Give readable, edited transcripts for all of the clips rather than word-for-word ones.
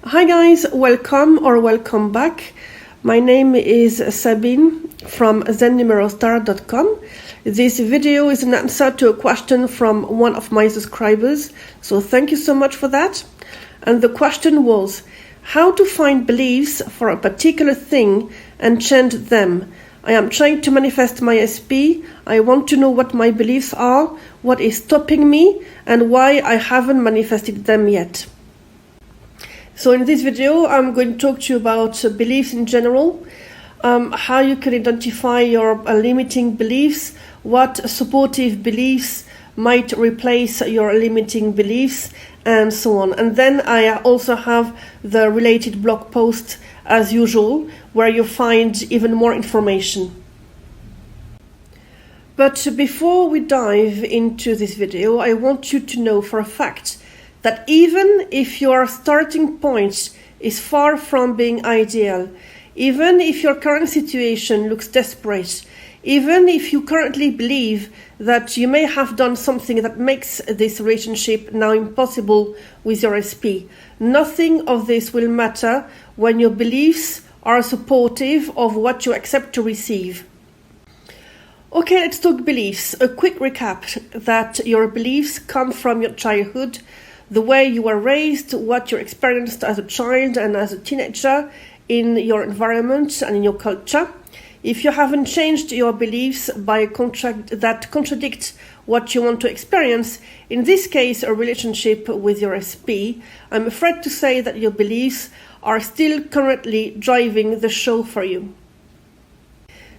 Hi guys, welcome back. My name is Sabine from Zennumerostar.com. This video is an answer to a question from one of my subscribers, so thank you so much for that. And the question was, how to find beliefs for a particular thing and change them. I am trying to manifest my SP. I want to know what my beliefs are, what is stopping me, and why I haven't manifested them yet. So in this video, I'm going to talk to you about beliefs in general, how you can identify your limiting beliefs, what supportive beliefs might replace your limiting beliefs, and so on. And then I also have the related blog post as usual, where you find even more information. But before we dive into this video, I want you to know for a fact that even if your starting point is far from being ideal, even if your current situation looks desperate, even if you currently believe that you may have done something that makes this relationship now impossible with your SP, nothing of this will matter when your beliefs are supportive of what you accept to receive. Okay, let's talk beliefs. A quick recap that your beliefs come from your childhood, the way you were raised, what you experienced as a child and as a teenager in your environment and in your culture. If you haven't changed your beliefs by that contradict what you want to experience, in this case a relationship with your SP, I'm afraid to say that your beliefs are still currently driving the show for you.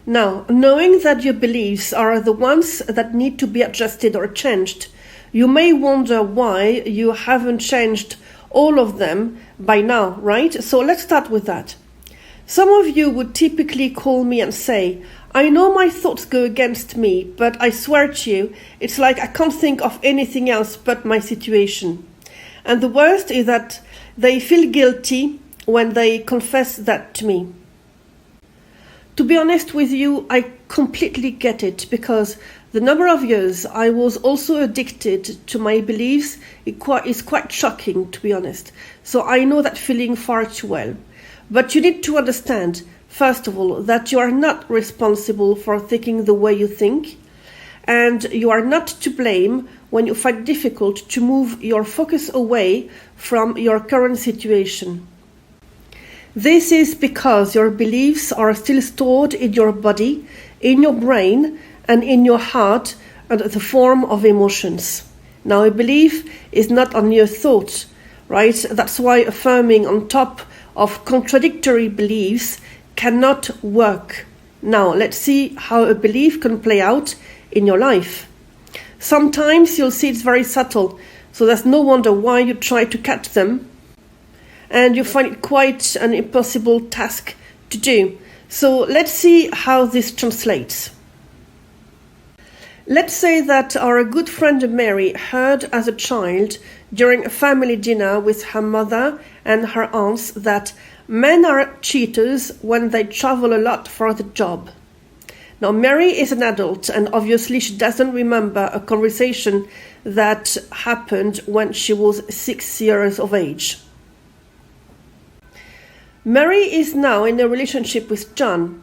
Now, knowing that your beliefs are the ones that need to be adjusted or changed, you may wonder why you haven't changed all of them by now, right? So let's start with that. Some of you would typically call me and say, I know my thoughts go against me, but I swear to you, it's like I can't think of anything else but my situation. And the worst is that they feel guilty when they confess that to me. To be honest with you, I completely get it, because the number of years I was also addicted to my beliefs is quite shocking, to be honest. So I know that feeling far too well. But you need to understand, first of all, that you are not responsible for thinking the way you think, and you are not to blame when you find it difficult to move your focus away from your current situation. This is because your beliefs are still stored in your body, in your brain, and in your heart under the form of emotions. Now, a belief is not only a thought, right? That's why affirming on top of contradictory beliefs cannot work. Now, let's see how a belief can play out in your life. Sometimes you'll see it's very subtle, so there's no wonder why you try to catch them, and you find it quite an impossible task to do. So let's see how this translates. Let's say that our good friend Mary heard as a child during a family dinner with her mother and her aunts that men are cheaters when they travel a lot for the job. Now, Mary is an adult, and obviously she doesn't remember a conversation that happened when she was 6 years of age. Mary is now in a relationship with John.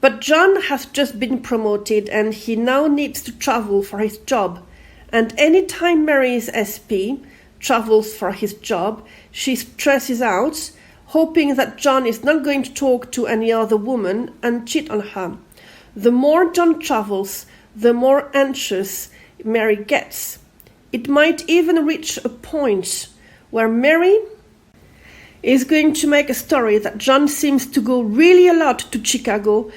But John has just been promoted and he now needs to travel for his job. And anytime Mary's SP travels for his job, she stresses out, hoping that John is not going to talk to any other woman and cheat on her. The more John travels, the more anxious Mary gets. It might even reach a point where Mary is going to make a story that John seems to go really a lot to Chicago,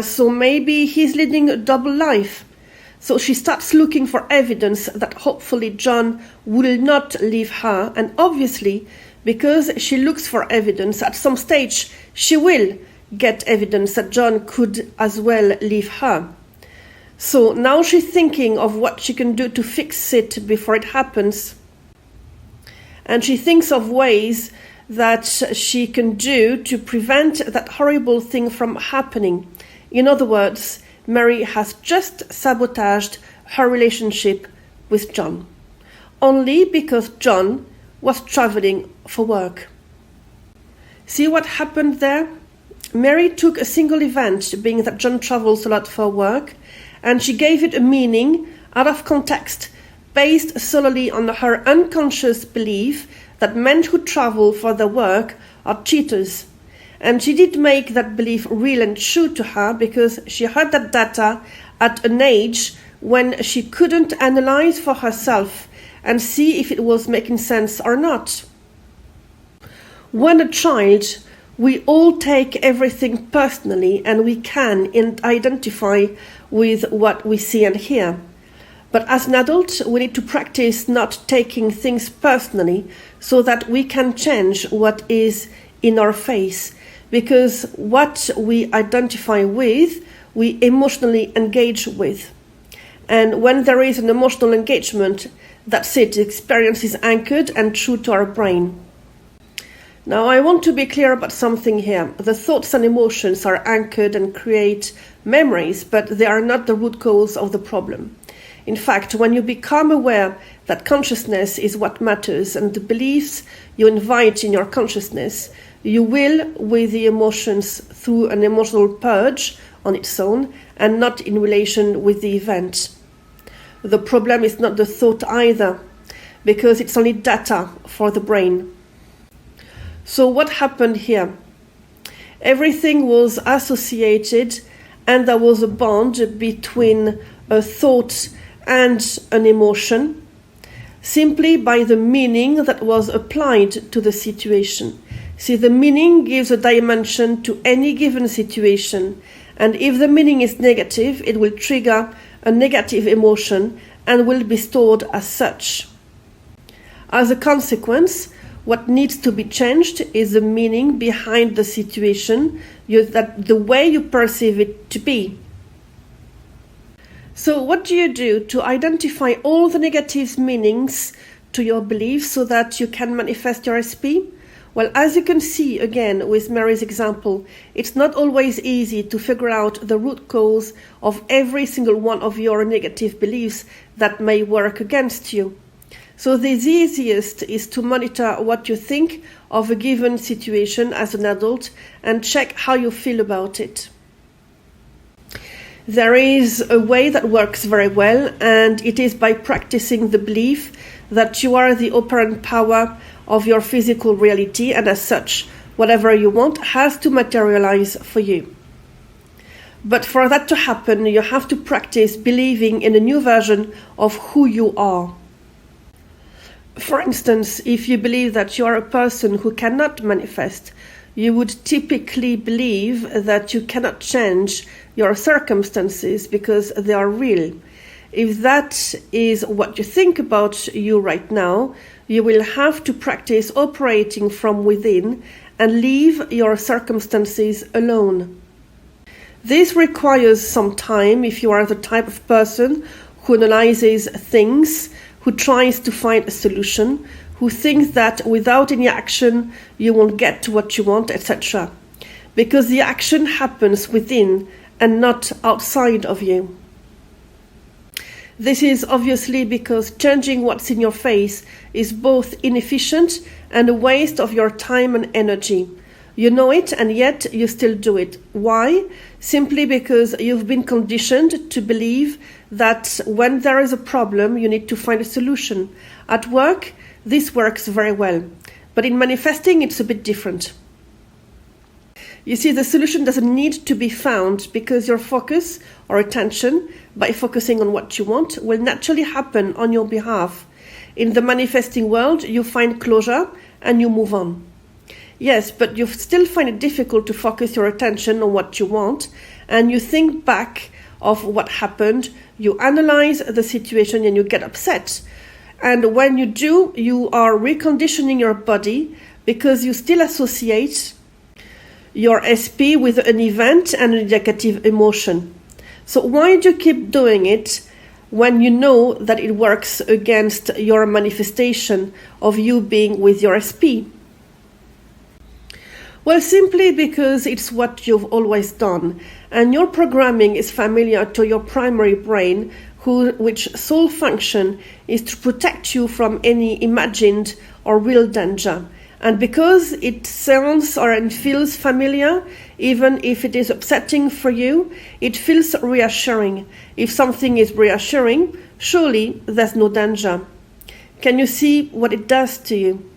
so maybe he's leading a double life. So she starts looking for evidence that hopefully John will not leave her, and obviously, because she looks for evidence, at some stage she will get evidence that John could as well leave her. So now she's thinking of what she can do to fix it before it happens. And she thinks of ways that she can do to prevent that horrible thing from happening. In other words, Mary has just sabotaged her relationship with John, only because John was traveling for work. See what happened there? Mary took a single event, being that John travels a lot for work, and she gave it a meaning out of context, based solely on her unconscious belief that men who travel for their work are cheaters. And she did make that belief real and true to her because she had that data at an age when she couldn't analyze for herself and see if it was making sense or not. When a child, we all take everything personally and we can identify with what we see and hear. But as an adult, we need to practice not taking things personally so that we can change what is in our face. Because what we identify with, we emotionally engage with. And when there is an emotional engagement, that's it, the experience is anchored and true to our brain. Now, I want to be clear about something here. The thoughts and emotions are anchored and create memories, but they are not the root cause of the problem. In fact, when you become aware that consciousness is what matters and the beliefs you invite in your consciousness, you will with the emotions through an emotional purge on its own and not in relation with the event. The problem is not the thought either, because it's only data for the brain. So what happened here? Everything was associated and there was a bond between a thought and an emotion simply by the meaning that was applied to the situation. See, the meaning gives a dimension to any given situation, and if the meaning is negative, it will trigger a negative emotion and will be stored as such. As a consequence, what needs to be changed is the meaning behind the situation, the way you perceive it to be. So what do you do to identify all the negative meanings to your beliefs so that you can manifest your SP? Well, as you can see again with Mary's example, it's not always easy to figure out the root cause of every single one of your negative beliefs that may work against you. So the easiest is to monitor what you think of a given situation as an adult and check how you feel about it. There is a way that works very well, and it is by practicing the belief that you are the operant power of your physical reality, and as such, whatever you want has to materialize for you. But for that to happen, you have to practice believing in a new version of who you are. For instance, if you believe that you are a person who cannot manifest, you would typically believe that you cannot change your circumstances because they are real. If that is what you think about you right now, you will have to practice operating from within and leave your circumstances alone. This requires some time if you are the type of person who analyzes things, who tries to find a solution, who thinks that without any action you won't get to what you want, etc. Because the action happens within and not outside of you. This is obviously because changing what's in your face is both inefficient and a waste of your time and energy. You know it, and yet you still do it. Why? Simply because you've been conditioned to believe that when there is a problem, you need to find a solution. At work, this works very well, but in manifesting, it's a bit different. You see, the solution doesn't need to be found because your focus or attention, by focusing on what you want, will naturally happen on your behalf. In the manifesting world, you find closure and you move on. Yes, but you still find it difficult to focus your attention on what you want, and you think back of what happened, you analyze the situation and you get upset. And when you do, you are reconditioning your body because you still associate your SP with an event and a negative emotion. So why do you keep doing it when you know that it works against your manifestation of you being with your SP? Well, simply because it's what you've always done, and your programming is familiar to your primary brain, which sole function is to protect you from any imagined or real danger. And because it sounds and feels familiar, even if it is upsetting for you, it feels reassuring. If something is reassuring, surely there's no danger. Can you see what it does to you?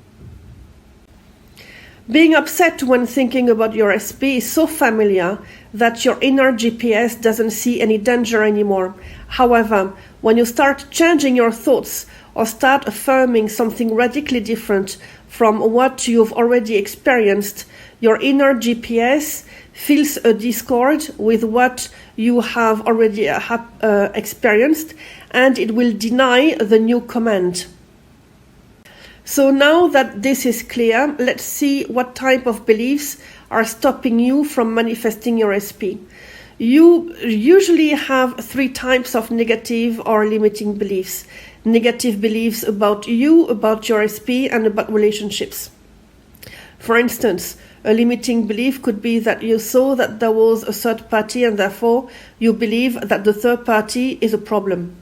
Being upset when thinking about your SP is so familiar that your inner GPS doesn't see any danger anymore. However, when you start changing your thoughts or start affirming something radically different from what you've already experienced, your inner GPS feels a discord with what you have already experienced, and it will deny the new command. So now that this is clear, let's see what type of beliefs are stopping you from manifesting your SP. You usually have 3 types of negative or limiting beliefs. Negative beliefs about you, about your SP, and about relationships. For instance, a limiting belief could be that you saw that there was a third party and therefore you believe that the third party is a problem.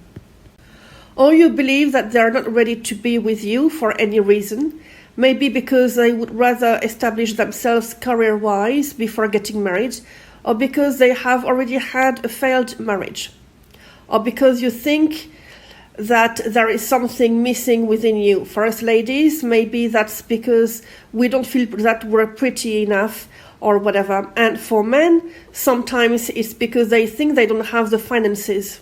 Or you believe that they are not ready to be with you for any reason, maybe because they would rather establish themselves career-wise before getting married, or because they have already had a failed marriage, or because you think that there is something missing within you. For us ladies, maybe that's because we don't feel that we're pretty enough or whatever. And for men, sometimes it's because they think they don't have the finances.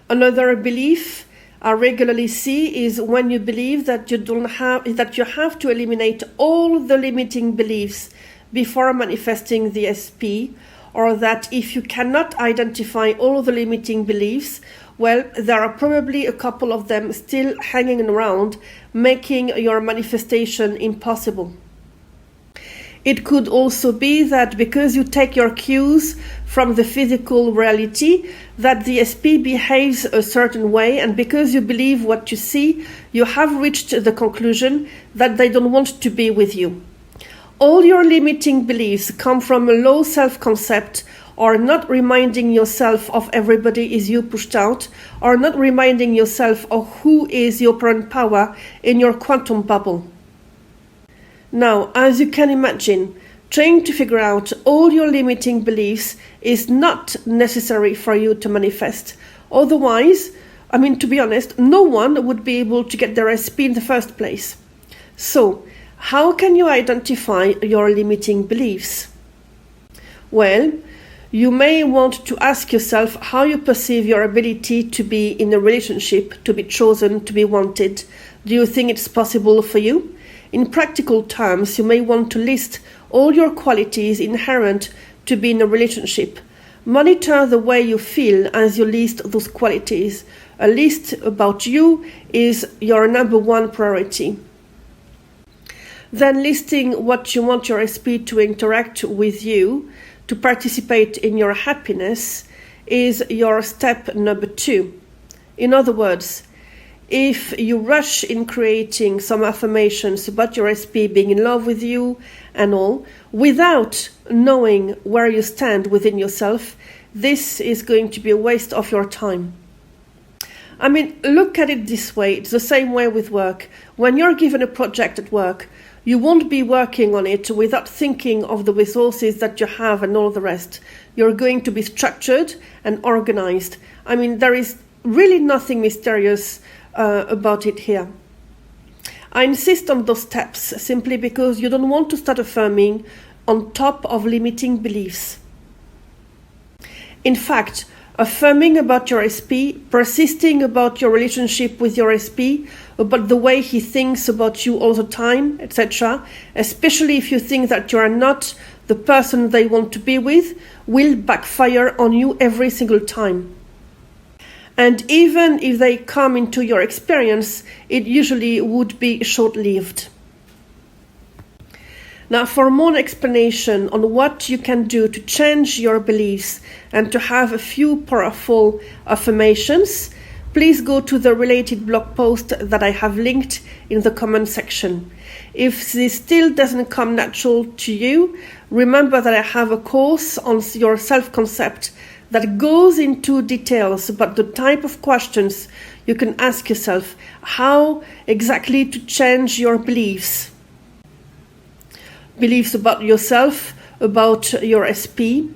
Another belief I regularly see is when you believe that you have to eliminate all the limiting beliefs before manifesting the SP, or that if you cannot identify all the limiting beliefs, well, there are probably a couple of them still hanging around, making your manifestation impossible. It could also be that because you take your cues from the physical reality, that the SP behaves a certain way, and because you believe what you see, you have reached the conclusion that they don't want to be with you. All your limiting beliefs come from a low self-concept, or not reminding yourself of everybody is you pushed out, or not reminding yourself of who is your operant power in your quantum bubble. Now, as you can imagine, trying to figure out all your limiting beliefs is not necessary for you to manifest. Otherwise, to be honest, no one would be able to get their SP in the first place. So, how can you identify your limiting beliefs? Well, you may want to ask yourself how you perceive your ability to be in a relationship, to be chosen, to be wanted. Do you think it's possible for you? In practical terms, you may want to list all your qualities inherent to be in a relationship. Monitor the way you feel as you list those qualities. A list about you is your number 1 priority. Then listing what you want your SP to interact with you, to participate in your happiness, is your step number 2. In other words, if you rush in creating some affirmations about your SP being in love with you and all, without knowing where you stand within yourself, this is going to be a waste of your time. Look at it this way. It's the same way with work. When you're given a project at work, you won't be working on it without thinking of the resources that you have and all the rest. You're going to be structured and organized. There is really nothing mysterious about it here. I insist on those steps simply because you don't want to start affirming on top of limiting beliefs. In fact, affirming about your SP, persisting about your relationship with your SP, about the way he thinks about you all the time, etc., especially if you think that you are not the person they want to be with, will backfire on you every single time. And even if they come into your experience, it usually would be short-lived. Now, for more explanation on what you can do to change your beliefs and to have a few powerful affirmations, please go to the related blog post that I have linked in the comment section. If this still doesn't come natural to you, remember that I have a course on your self-concept that goes into details about the type of questions you can ask yourself, how exactly to change your beliefs. beliefs about yourself, about your SP,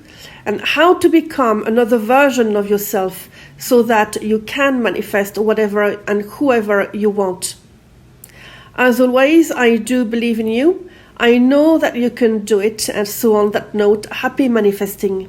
and how to become another version of yourself so that you can manifest whatever and whoever you want. As always, I do believe in you. I know that you can do it, and so on that note, happy manifesting.